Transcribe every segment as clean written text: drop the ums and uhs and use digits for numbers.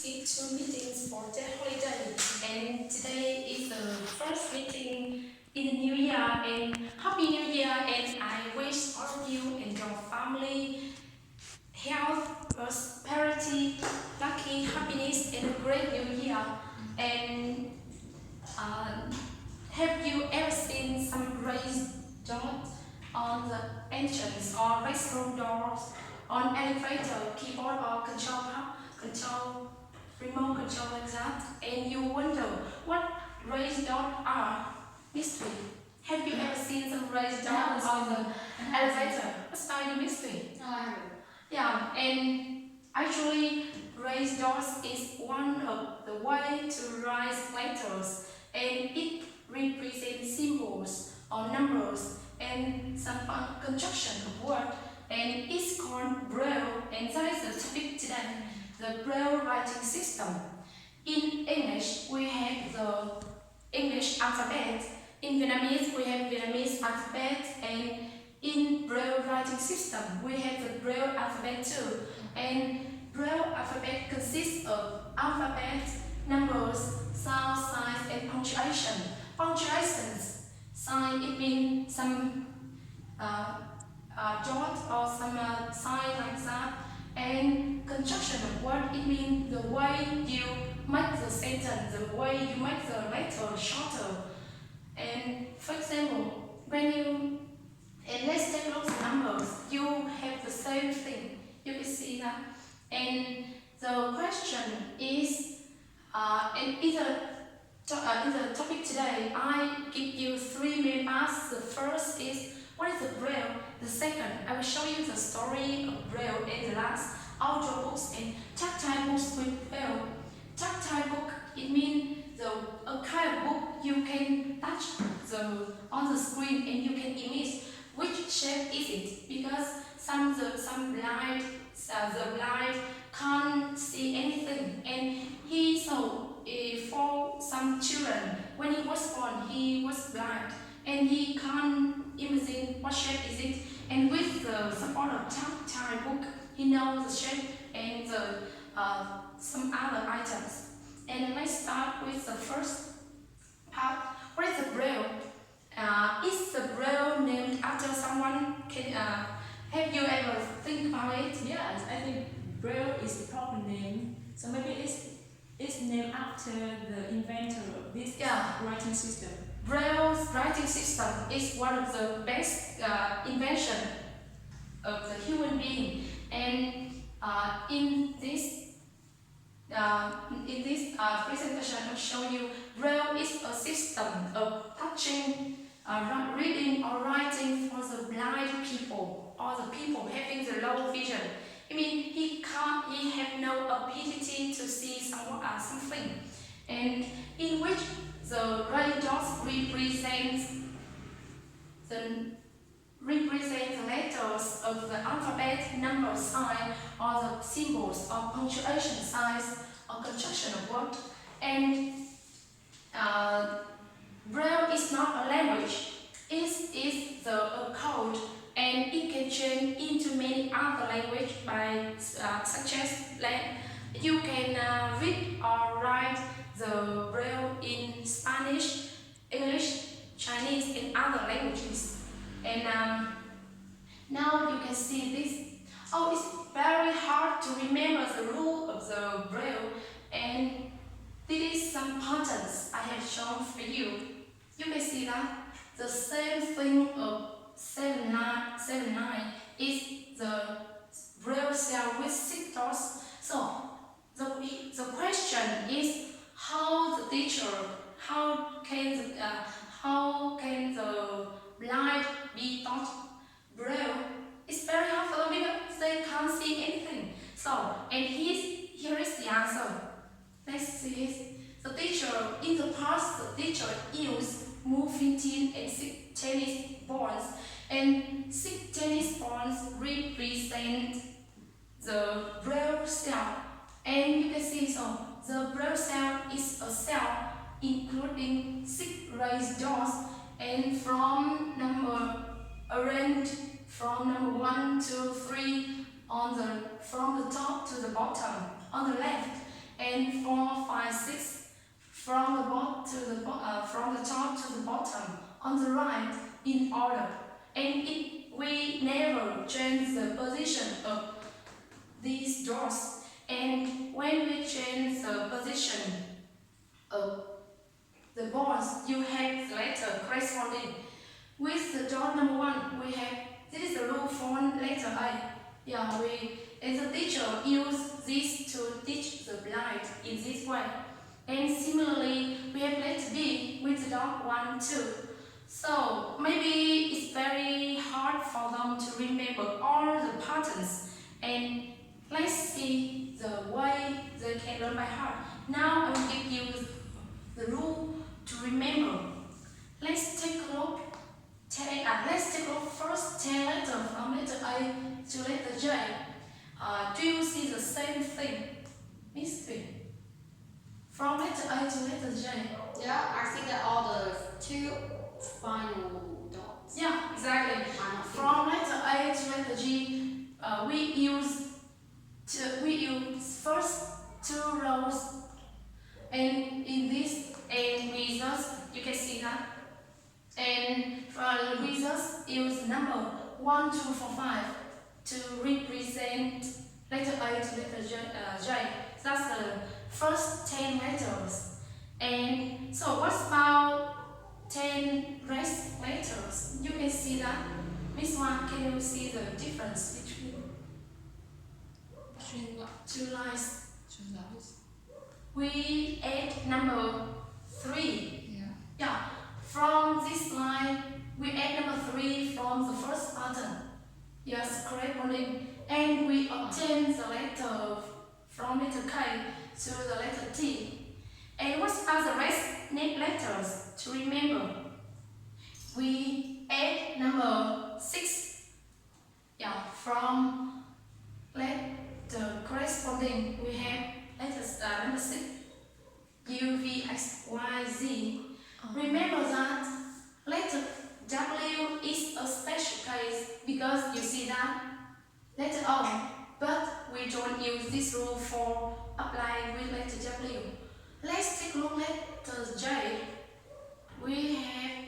skip 2 meetings for the holiday, and today is the first meeting in the new year, and Happy New Year, and I wish all of you and your family health, prosperity, lucky, happiness, and a great new year. And have you ever seen some raised dots on the entrance or restroom doors, on elevator, keyboard or control, remote control like that? And you wonder what raised dots are? Mystery. Have you ever seen some raised dots on the elevator? What's the mystery? No, I haven't. Yeah, and actually raised doors is one of the way to write letters, and it represents symbols or numbers and some construction of word, and it's called Braille, and that is the topic today, the Braille writing system. In English, we have the English alphabet. In Vietnamese, we have Vietnamese alphabet, and in Braille writing system, we have the Braille alphabet too. And Braille alphabet consists of alphabet, numbers, sound, signs, and punctuation. Punctuations, sign, it means some dot or some sign like that. And construction of word, it means the way you make the sentence, the way you make the letter shorter. And for example, when you and let's take a look at the numbers. You have the same thing. You can see that. And the question is, in the topic today, I give you 3 main parts. The first is, what is the Braille? The second, I will show you the story of Braille. And the last, audio books and tactile books with Braille. Tactile book, it means a kind of book you can touch on the screen and you can image which shape is it, because some blind can't see anything, and for some children, when he was born, he was blind and he can't imagine what shape is it, and with the support of tactile book, he knows the shape and some other items. And let's start with the first part. What is the Braille? Is the Braille named after someone? Have you ever think about it? Yes, I think Braille is the proper name. So maybe it's named after the inventor of this writing system. Braille's writing system is one of the best invention of the human being. And in this presentation, I'll show you Braille is a system of touching, reading or writing for the blind people or the people having the low vision. I mean, he have no ability to see something, and in which the red dots represent the letters of the alphabet, number, sign, or the symbols or punctuation signs or construction of word. And Braille is not a language, it is a code, and it can change into many other languages by such as you can read or write the Braille in Spanish, English, Chinese, and other languages. And now you can see this. Oh, it's very hard to remember the rule of the Braille, and this is some patterns I have shown for you. You can see that the same thing of 79 is the Braille cell with 6 dots. So the question is, how can the blind be taught Braille? It's very hard for them because they can't see anything. So, and here is the answer. Let's see it. The teacher, in the past, the teacher used moving tin and 6 tennis balls, and 6 tennis balls represent the Braille cell. And you can see, so the Braille cell is a cell including 6 raised dots, and from number arranged from number 1, 2, 3 from the top to the bottom on the left. And and 4, 5, 6 from the top to the bottom on the right in order, and we never change the position of these doors. And when we change the position of the boards, you have the letter corresponding. With the door number 1, we have, this is the rule for letter A. Yeah, we as a teacher use this to teach the blind in this way. And similarly, we have letter B with the dot 1, 2. So maybe it's very hard for them to remember all the patterns. And let's see the way they can learn by heart. Now I will give you the rule to remember. Let's take a look. Let's take a look first 10 letters from letter A to letter J. Do you see the same thing? Mystery. From letter A to letter J. Yeah, I see that all the 2 final dots. Yeah, exactly. From letter A to letter G, we use first 2 rows, and in this, and we just, you can see that. And we just use number 1, 2, 4, 5 to represent letter A to letter J. That's the first 10 letters. And so what's about 10 rest letters? You can see that. Miss Wan, can you see the difference between what? 2 lines? 2 lines. We add number 3. Yeah. Yeah. From this line, we add number 3 from the first pattern. Yes, corresponding. And we obtain the letter from letter K to the letter T. And what are the rest letters to remember? We add number 6. Yeah, from letter corresponding, we have letters number 6. U, V, X, Y, Z. Remember that letter W is a special case because you see that letter O, but we don't use this rule for applying with letter W. Let's take a look at letter J. We have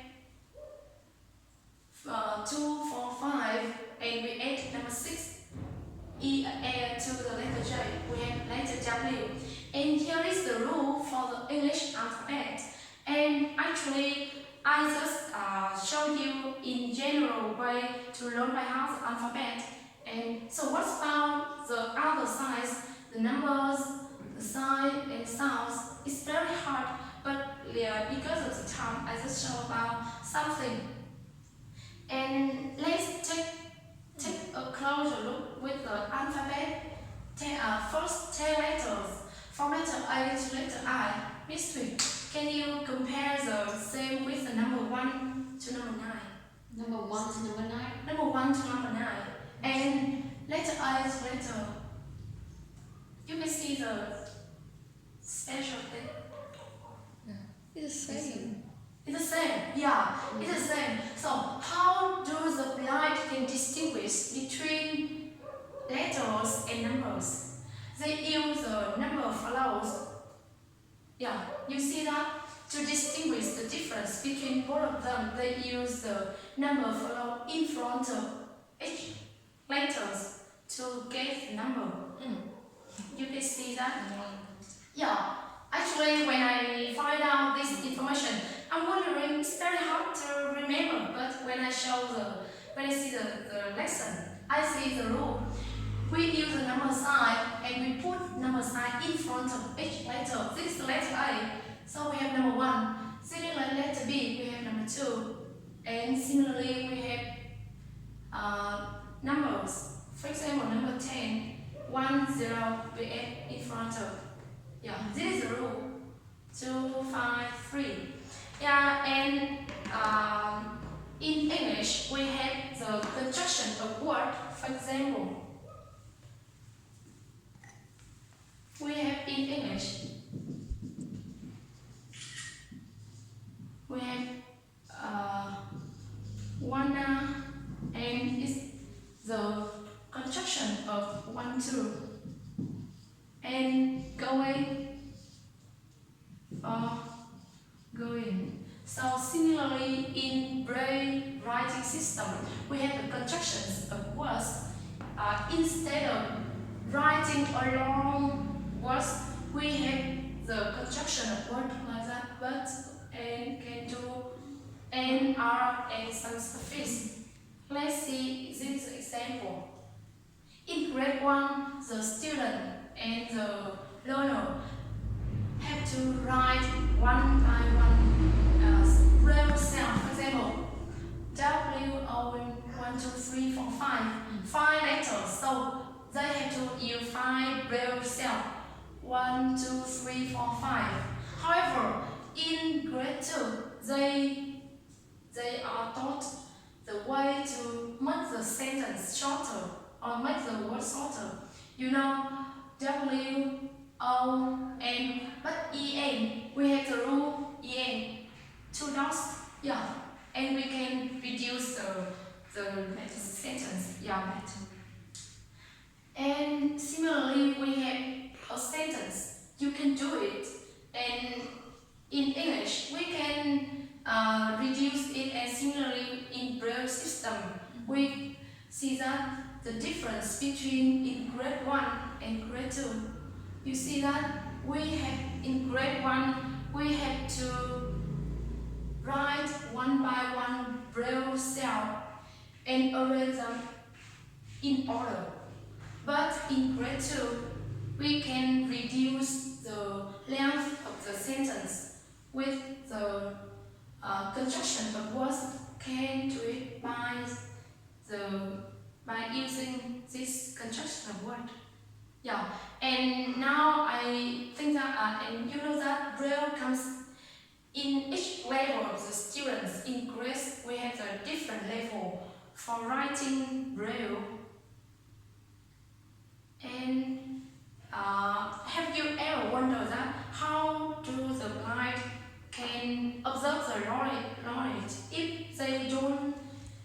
2, 4, 5, and we add number 6 to the letter J. We have letter W. And here is the rule for the English alphabet. And actually, I just showed you in general way to learn by heart the alphabet. And so what's about the other sides, the numbers, the sign and sounds? It's very hard, but because of the time, I just show about something. And let's take a closer look with the alphabet. First 10 letters from letter A to letter I. Mystery. Can you compare the same with the number 1 to number 9? Number 1 to number 9? Number 1 to number 9. And letter I to letter. You can see the special thing. Yeah. It's the same. It's the same. Yeah, it's the same. So how do the blind can distinguish between letters and numbers? They use the number follows. Yeah, you see that? To distinguish the difference between both of them, they use the number follow in front of each letters to get the number. You can see that? Yeah. Actually, when I find out this information, I'm wondering, it's very hard to remember, but when I see the lesson, I see the rule. We use the number sign and we put number sign in front of each letter. This is the letter A, so we have number 1. Similarly, letter B, we have number 2. And similarly, we have numbers. For example, number 10, 1, 0, we add in front of. Yeah, this is the rule. 2, 5, 3. Yeah, and in English, we have the construction of word. For example, we have in English, we have wanna, and it's the construction of 1, 2, and going, in Braille writing system, we have the constructions of words. Instead of writing a long words, we have the construction of words like that, but and can do and are and some suffix. Let's see this example. In grade 1, the student and the learner have to write one by one Braille sound. For example, W-O-1, 2, 3, 4, 5. 5 letters, so they have to use 5 Braille sound. 1, 2, 3, 4, 5. However, in grade 2, they are taught the way to make the sentence shorter or make the word shorter. You know, W, O, N, but EN, we have the rule EN, 2 dots, yeah, and we can reduce the sentence, yeah, better. And similarly, we have a sentence, you can do it, and in English, we can reduce it, and similarly in Braille system, we see that the difference between in grade 1 and grade 2. You see that we have in grade 1, we have to write one by one Braille cell and arrange them in order. But in grade 2, we can reduce the length of the sentence with the construction of words, can do it by using this construction of word. Yeah, and now I think that, and you know that Braille comes in each level of the students. In grades, we have a different level for writing Braille. And have you ever wondered that how do the blind can observe the knowledge if they don't,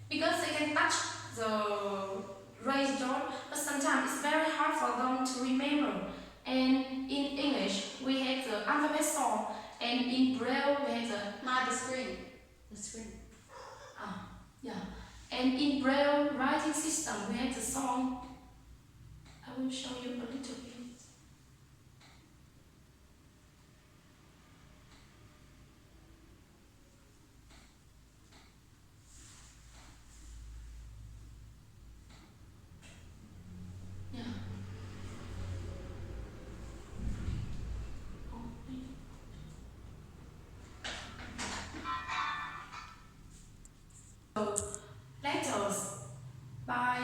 because they can touch the raised dot, but sometimes it's very hard for them to remember. And in English, we have the alphabet song, and in Braille, we have the screen. The screen. Yeah. And in Braille writing system, we have the song. I will show you a little bit. Letters by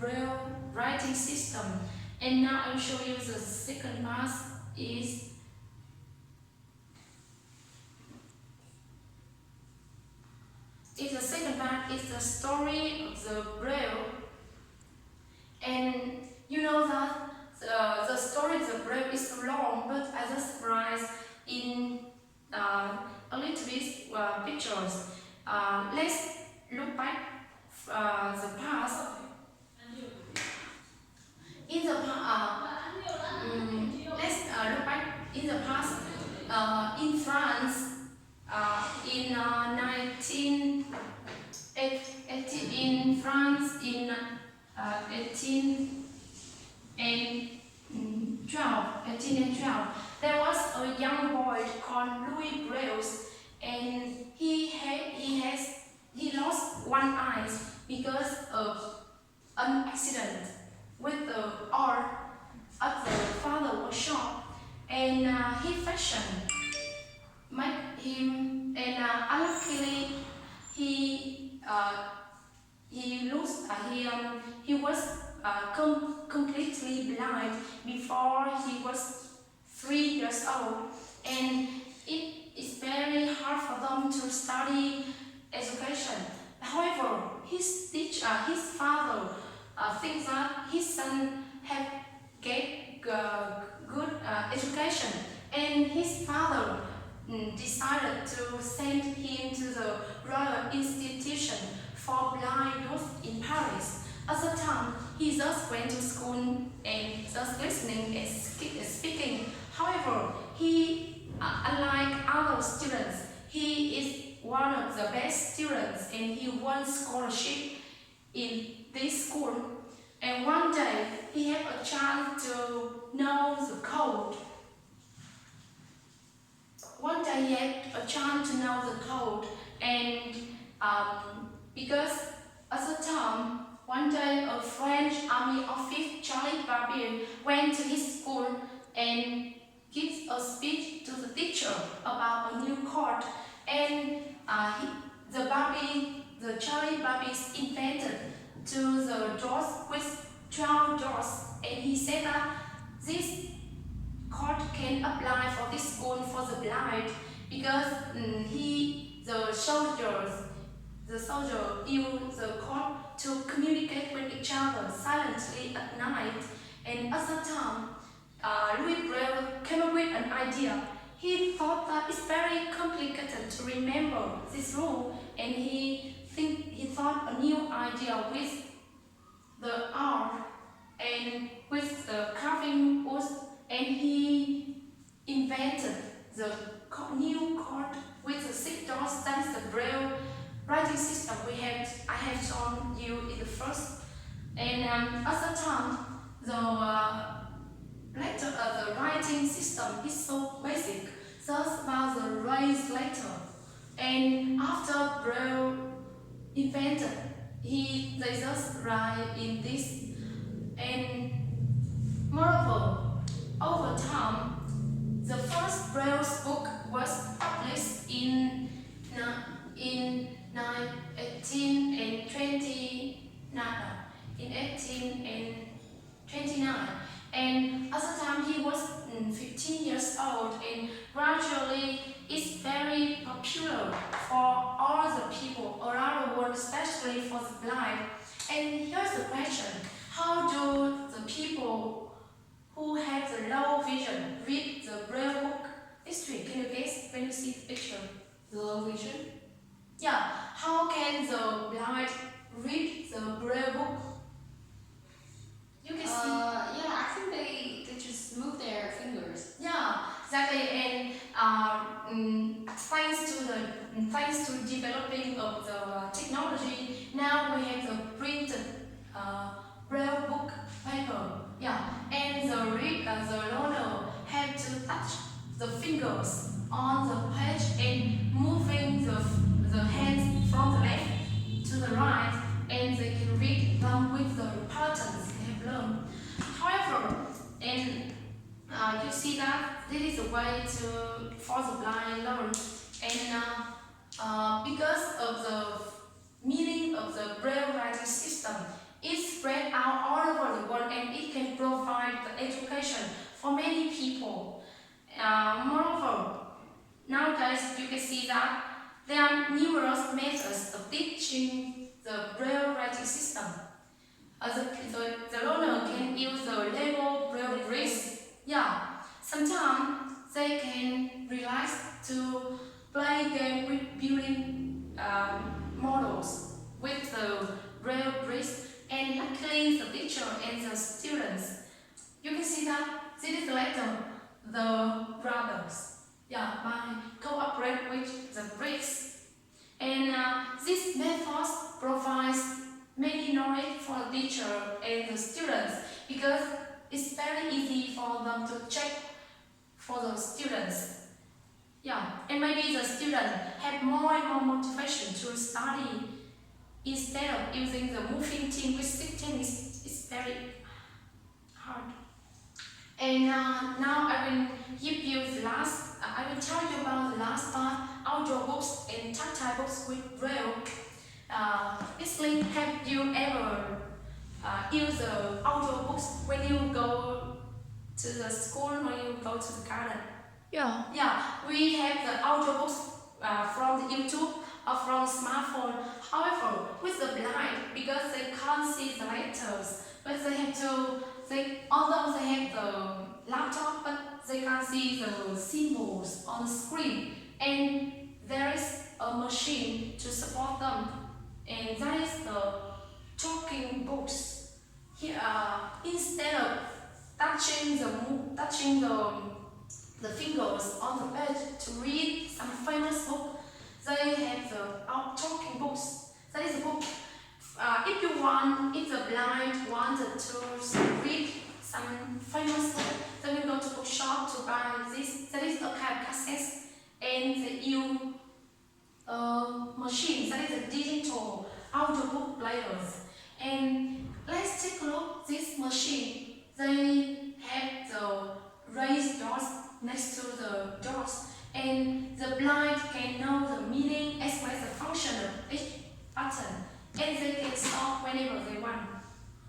Braille writing system, and now I'll show you the second part is the second part is the story of the Braille. And you know that the story of the Braille is so long, but I just surprised in a little bit pictures. Let's look back the past. In the let's look back in the past. In France, in 1918, in France in 1812, there was a young boy called Louis Braille, and he lost one eye because of an accident with the art at the father workshop, and he fashioned made him, and unluckily he was completely blind before he was 3 years old, and it is very hard for them to study education. However, his father thinks that his son had get good education, and his father decided to send him to the Royal Institution for Blind Youth in Paris. At the time, he just went to school and just listening and speaking. However, he, unlike other students, he is one of the best students and he won scholarship in this school. And one day he had a chance to know the code. One day he had a chance to know the code, and because at the time, one day a French army officer, Charlie Barbier, went to his school and gives a speech to the teacher about a new code, and the Charlie Barbier invented to the doors with 12 doors, and he said that this code can apply for this school for the blind because the soldier used the code to communicate with each other silently at night. And at that time, Louis Braille came up with an idea. He thought that it's very complicated to remember this rule, and he thought a new idea with the art and with the carving wood, and he invented the new code with the 6 doors. That is the Braille writing system I have shown you in the first. And at that time, the writing system is so basic, just about the raised letter. And after Braille invented, they just write in this. And moreover, over time, the first Braille book was published in 1829. And at the time he was 15 years old, and gradually it's very popular for all the people around the world, especially for the blind. And here's the question: how do the people who have the low vision read the Braille book history? Can you guess when you see the picture? The low vision? Yeah, how can the blind read the Braille book? You can see. Yeah, I think they just move their fingers. Yeah, exactly. And thanks to developing of the technology, now we have the printed Braille book paper. Yeah, and the learner have to touch the fingers on the page and moving the hands from the left to the right, and they can read them with the patterns they have learned. However, and you see that this is a way for the blind learn, and because of the meaning of the Braille writing system, it's spread out all over the world, and it can provide the education for many people. Moreover, nowadays you can see that there are numerous methods of teaching the Braille writing system. The learner can use the Lego Braille bricks. Yeah, sometimes they can relax to play game with building models with the Braille bricks. And luckily, the teacher and the students, you can see that this is later the brothers. Yeah, by cooperate with the bricks. And this method provides many knowledge for the teacher and the students, because it's very easy for them to check for the students. Yeah, and maybe the student have more and more motivation to study instead of using the moving thing with sitting. It's very hard. And now I will tell you about the last part: outdoor books and tactile books with Braille. Basically, have you ever used the outdoor books when you go to the school, when you go to the garden? Yeah. Yeah, we have the outdoor books from the YouTube or from the smartphone. However, with the blind, because they can't see the letters, but although they have the laptop, but they can't see the symbols on the screen, and there is a machine to support them, and that is the talking books. Here, instead of touching the fingers on the page to read some famous book, they have the talking books. That is a book. If the blind wanted to read some famous book, they will go to bookshop to buy this. That is a kind of cassette, and the U machine. That is a digital audiobook players. And let's take a look. This machine, they have the raised doors next to the doors, and the blind can know the meaning as well as the function of each button, and they can stop whenever they want.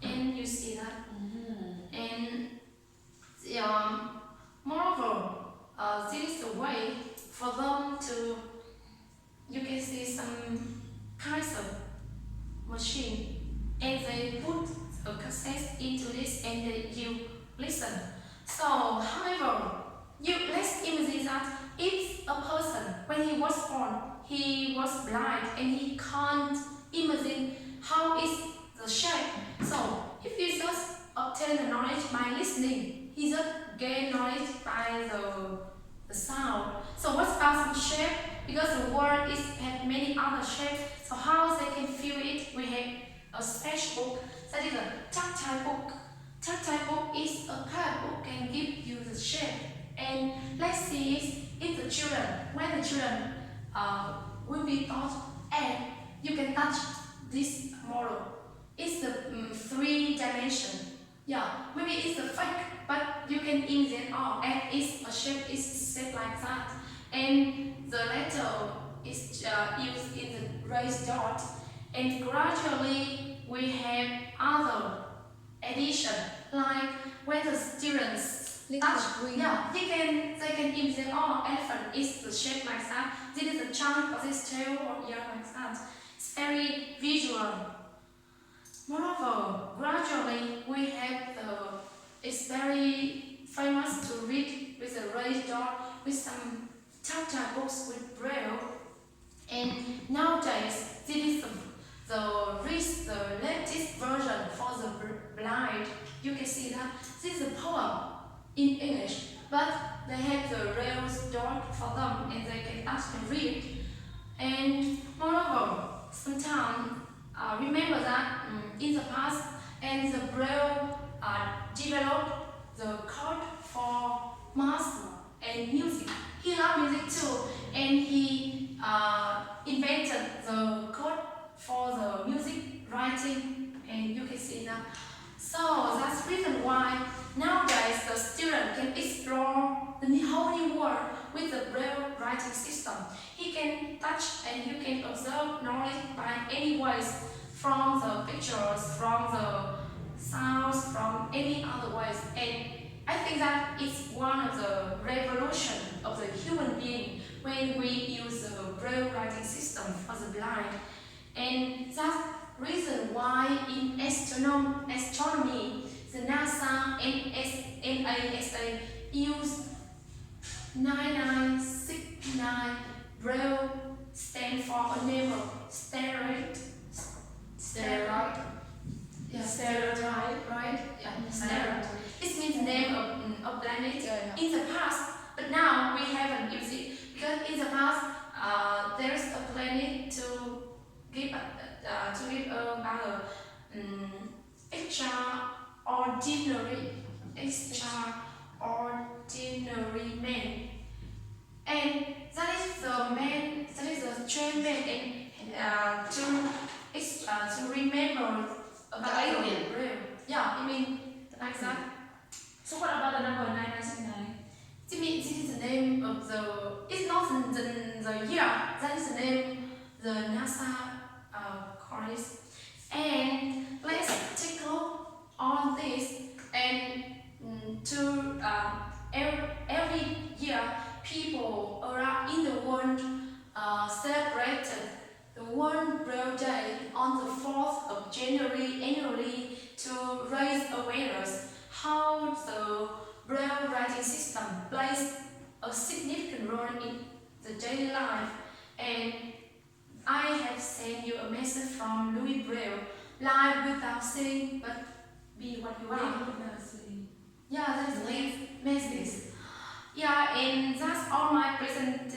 And you see that. And moreover, this is a way for them to. You can see some kinds of machine, and they put a cassette into this, and you listen. So, however, let's imagine that if a person, when he was born, he was blind and he can't imagine how is the shape. So, if you just obtain the knowledge by listening, he just gain knowledge by the sound. So, what about some shape? Because the world has many other shapes, so how they can feel it? We have a special book, that is a tactile book. Tactile book is a kind of book can give you the shape. And let's see if the children, when the children will be taught, and you can touch this model. It's the 3 dimension. Yeah, maybe it's a fake, but you can imagine, and it's a shape is shaped like that. And the letter is used in the raised dot, and gradually we have other addition, like when the students touch, they can imagine, elephant is the shape like that. This is the chunk of this tail or ear like that. It's very visual. Moreover, gradually we have it's very famous to read with a raised dot with some tactile books with Braille, and nowadays this is the latest version for the blind. You can see that this is a poem in English, but they have the raised dot for them, and they can actually read. And moreover, sometimes remember that in the past, and the Braille developed the code for math and music. He loved music too, and he invented the code for the music writing, and you can see that. So that's the reason why nowadays the student can explore the whole new world with the Braille writing system. He can touch and you can observe knowledge by any ways, from the pictures, from the sounds, from any other ways. And I think that it's one of the revolution of the human being when we use the Braille writing system for the blind. And that's the reason why in astronomy, the NASA and NASA use 9969 Braille stand for a name of stereotype. Yeah, stereotype, right? Yeah, stereotype. It means the name of a planet in the past, but now we haven't used it because in the past there's a planet to give about extraordinary man, and that is the man, that is the trained man, and to remember about the alien. Yeah, I mean like that. So what about the number 969? It means this is the name of the. It's not the year. That is the name the NASA calls. And let's take a look on this. And every year, people around in the world celebrated the World Braille Day on the 4th of January annually to raise awareness how the Braille writing system plays a significant role in the daily life. And I have sent you a message from Louis Braille, live without seeing, but be what you are. Yeah, that's the message. Yeah, and that's all my presentation.